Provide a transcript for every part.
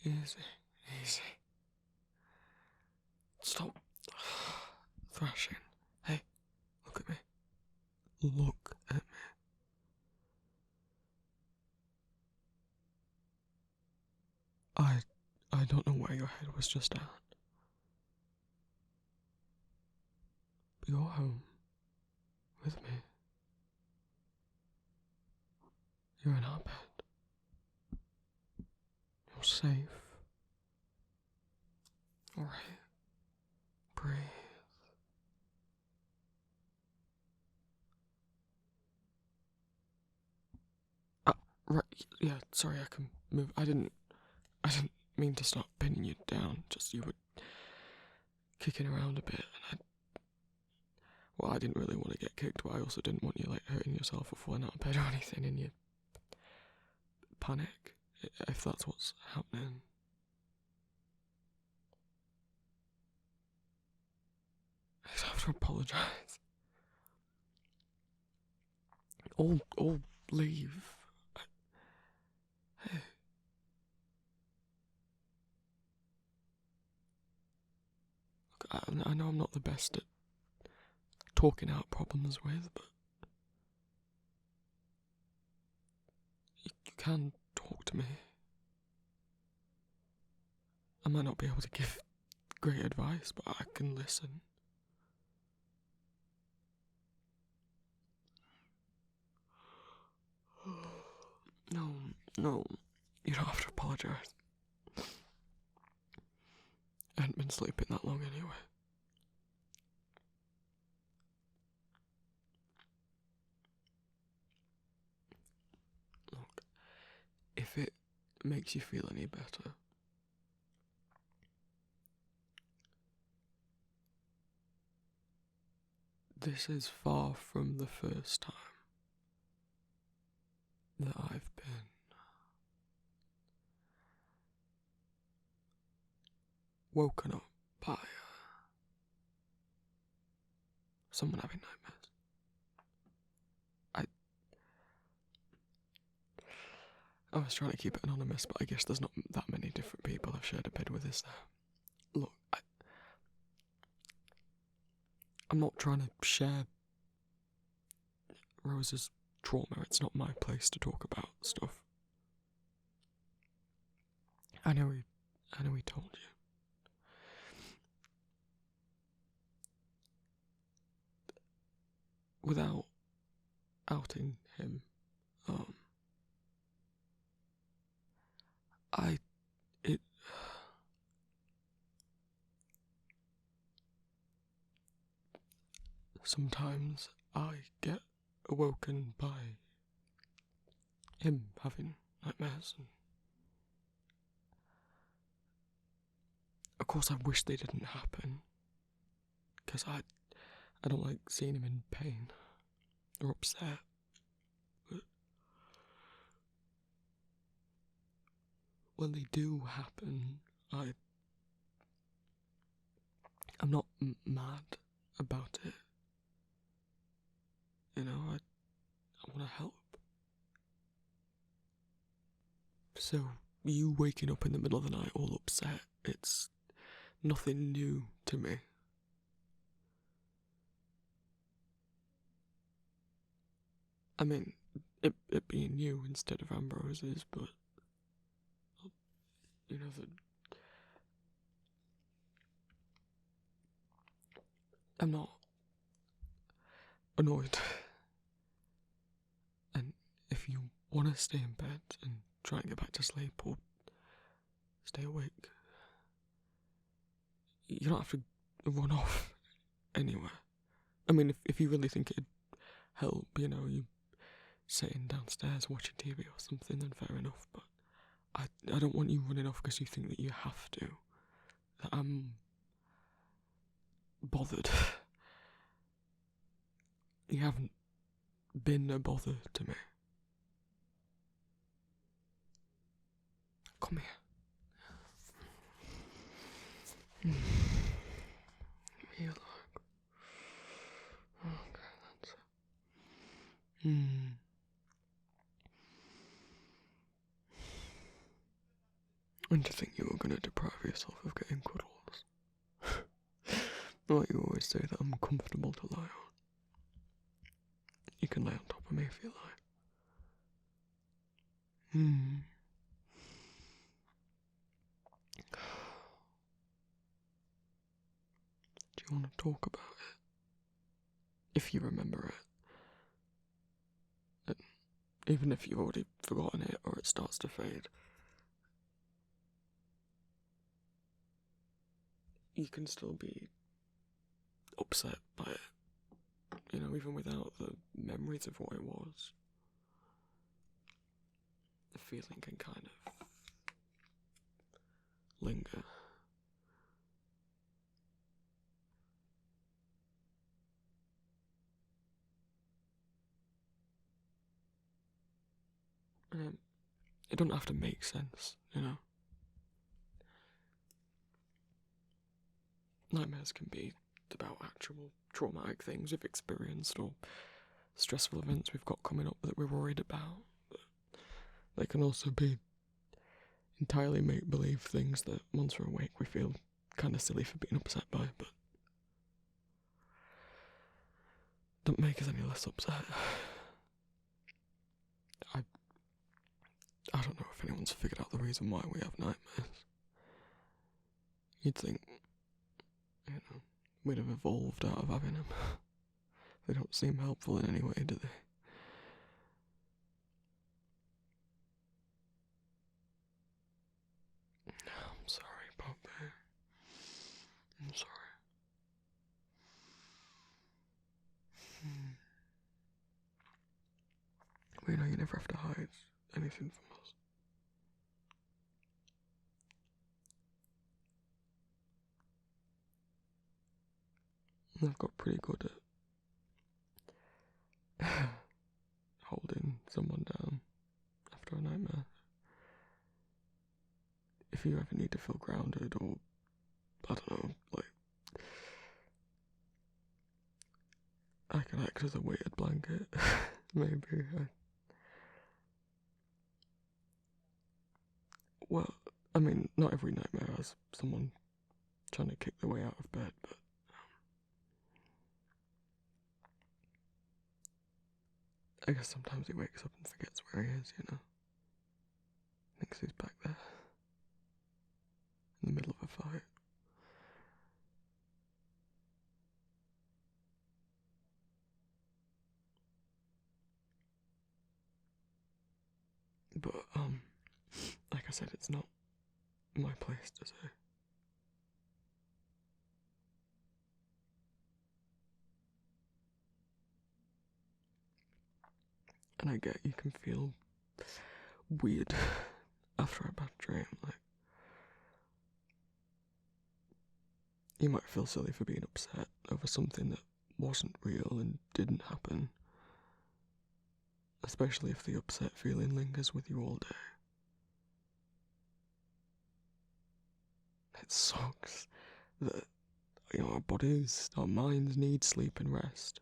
Easy, easy. Stop thrashing. Hey, look at me. Look at me. I don't know where your head was just at. But you're home. With me. You're in our bed. You're safe. Alright. Breathe. Right, yeah, sorry, I can move. I didn't mean to start pinning you down, just you were kicking around a bit, and I didn't really want to get kicked, but I also didn't want you, hurting yourself or falling out of bed or anything in your panic, if that's what's happening. I just have to apologise. Or leave. Hey. Look, I know I'm not the best at talking out problems with, but you can talk to me. I might not be able to give great advice, but I can listen. No, you don't have to apologise. I hadn't been sleeping that long anyway. Look, if it makes you feel any better, this is far from the first time that I've been woken up by someone having nightmares. I was trying to keep it anonymous, but I guess there's not that many different people I've shared a bed with, is there? Look, I'm not trying to share Rose's trauma. It's not my place to talk about stuff. I know he told you. Without outing him, sometimes I get awoken by him having nightmares, and of course I wish they didn't happen, because I don't like seeing him in pain or upset, but when they do happen, I'm not mad about it. You know, I want to help. So, you waking up in the middle of the night all upset, it's nothing new to me. I mean, it being you instead of Ambrose's, but, you know, I'm not annoyed. And if you want to stay in bed and try and get back to sleep or stay awake, you don't have to run off anywhere. I mean, if you really think it'd help, you know, you sitting downstairs watching TV or something, then fair enough, but I don't want you running off because you think that you have to. That I'm bothered. You haven't been a bother to me. Come here. Here, look. Okay, that's it. And to think you yourself of getting cuddles. Like you always say that I'm comfortable to lie on. You can lay on top of me if you like. Do you want to talk about it? If you remember it. And even if you've already forgotten it or it starts to fade. You can still be upset by it. You know, even without the memories of what it was. The feeling can kind of linger. And it doesn't have to make sense, you know. Nightmares can be about actual traumatic things we've experienced or stressful events we've got coming up that we're worried about. But they can also be entirely make-believe things that once we're awake we feel kind of silly for being upset by, but don't make us any less upset. I don't know if anyone's figured out the reason why we have nightmares. You'd think, you know, we'd have evolved out of having them. They don't seem helpful in any way, do they? I'm sorry, Poppy. I'm sorry. We know you never have to hide anything from us. And I've got pretty good at holding someone down after a nightmare. If you ever need to feel grounded or, I don't know, like, I can act as a weighted blanket, maybe. Well, I mean, not every nightmare has someone trying to kick their way out of bed, but I guess sometimes he wakes up and forgets where he is, you know. Thinks he's back there, in the middle of a fight. But, like I said, it's not my place to say. And I get you can feel weird after a bad dream, like, you might feel silly for being upset over something that wasn't real and didn't happen. Especially if the upset feeling lingers with you all day. It sucks that, you know, our bodies, our minds need sleep and rest.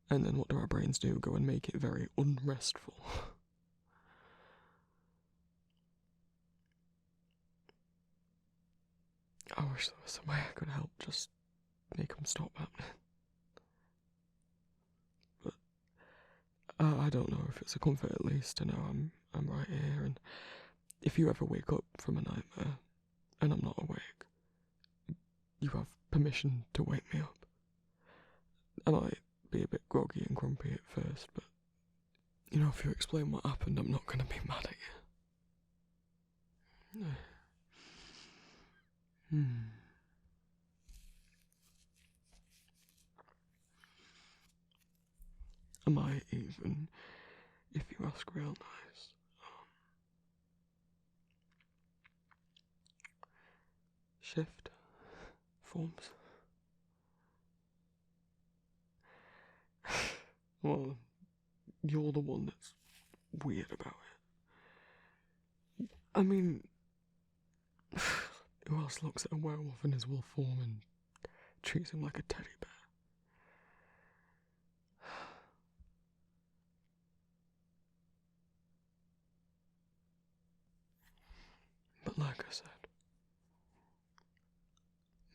And then what do our brains do? Go and make it very unrestful. I wish there was some way I could help just make them stop happening. But I don't know if it's a comfort at least to know I'm right here, and if you ever wake up from a nightmare and I'm not awake, you have permission to wake me up. I might be a bit groggy and grumpy at first, but you know, if you explain what happened, I'm not going to be mad at you. I might even, if you ask real nice, shift forms. Well, you're the one that's weird about it. I mean, who else looks at a werewolf in his wolf form and treats him like a teddy bear? But like I said,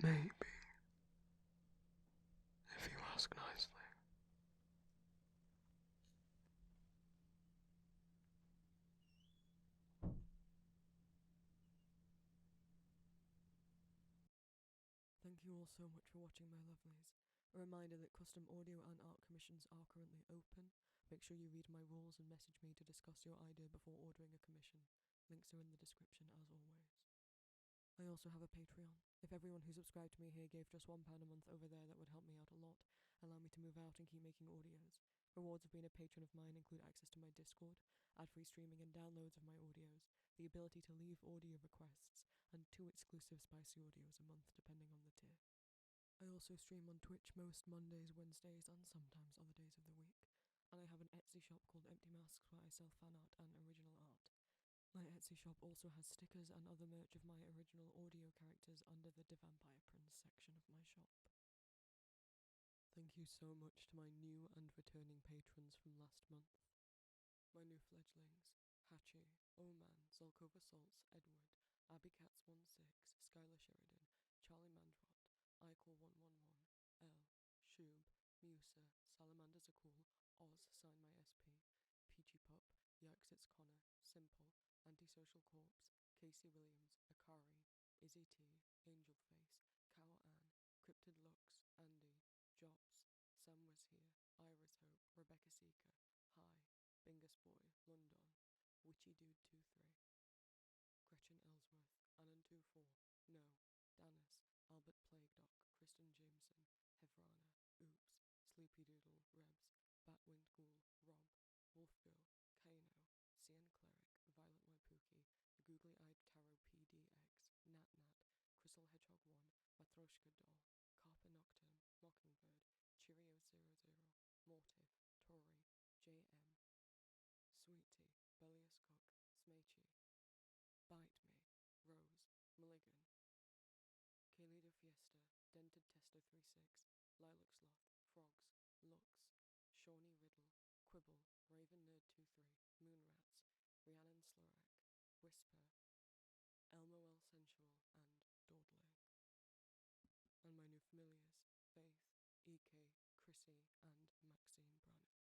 Maybe. If you ask nicely. Thank you all so much for watching, my lovelies. A reminder that custom audio and art commissions are currently open. Make sure you read my rules and message me to discuss your idea before ordering a commission. Links are in the description as always. I also have a Patreon. If everyone who subscribed to me here gave just £1 a month over there, that would help me out a lot, allow me to move out and keep making audios. Rewards of being a patron of mine include access to my Discord, ad-free streaming and downloads of my audios, the ability to leave audio requests, and 2 exclusive spicy audios a month depending on the tier. I also stream on Twitch most Mondays, Wednesdays, and sometimes other days of the week. And I have an Etsy shop called Empty Masks where I sell fan art and original art. My Etsy shop also has stickers and other merch of my original audio characters under the Vampire Prince section of my shop. Thank you so much to my new and returning patrons from last month. My new fledglings, Hachi, Oman, Zolkova Salts, Edward, AbbyCats16, Skylar Sheridan, Charlie Mandrot, Icor111, L, Shub, Musa, Salamander Zakul, Oz Sign My SP, Peachy Pup, Yaxits Connor, Simple, Antisocial Corpse, Casey Williams, Akari, Izzy T, Angel Face, Cow Ann, Cryptid Lux, Andy, Jops, Sam Was Here, Iris Hope, Rebecca Seeker, Hi, Bingus Boy, London, Witchy Dude 23, Gretchen Ellsworth, Annan24, No, Danis, Albert Plague Doc, Kristen Jameson, Hevrana, Oops, Sleepy Doodle, Rebs, Batwind Ghoul, Rob, Wolf Girl, Kano, CN Cleric, Violet Waipuki, The Googly Eyed Tarot PDX, Nat Nat, Crystal Hedgehog 1, Matroshka Doll, Carper Nocturne, Mockingbird, Cheerio00, Mortif, Tori, JM, Sweetie, Bellius Cook, Smeechy, Bite Me, Rose, Mulligan, Kalida Fiesta, Dented Tester 36, Lilac Sloth, Frogs, Lux, Shawnee Riddle, Quibble, Raven Nerd 23, Moonrats, Rhiannon Slorak, Whisper, Elmo El Sensual, and Dawdley. And my new familiars, Faith, EK, Chrissy, and Maxine Brannick.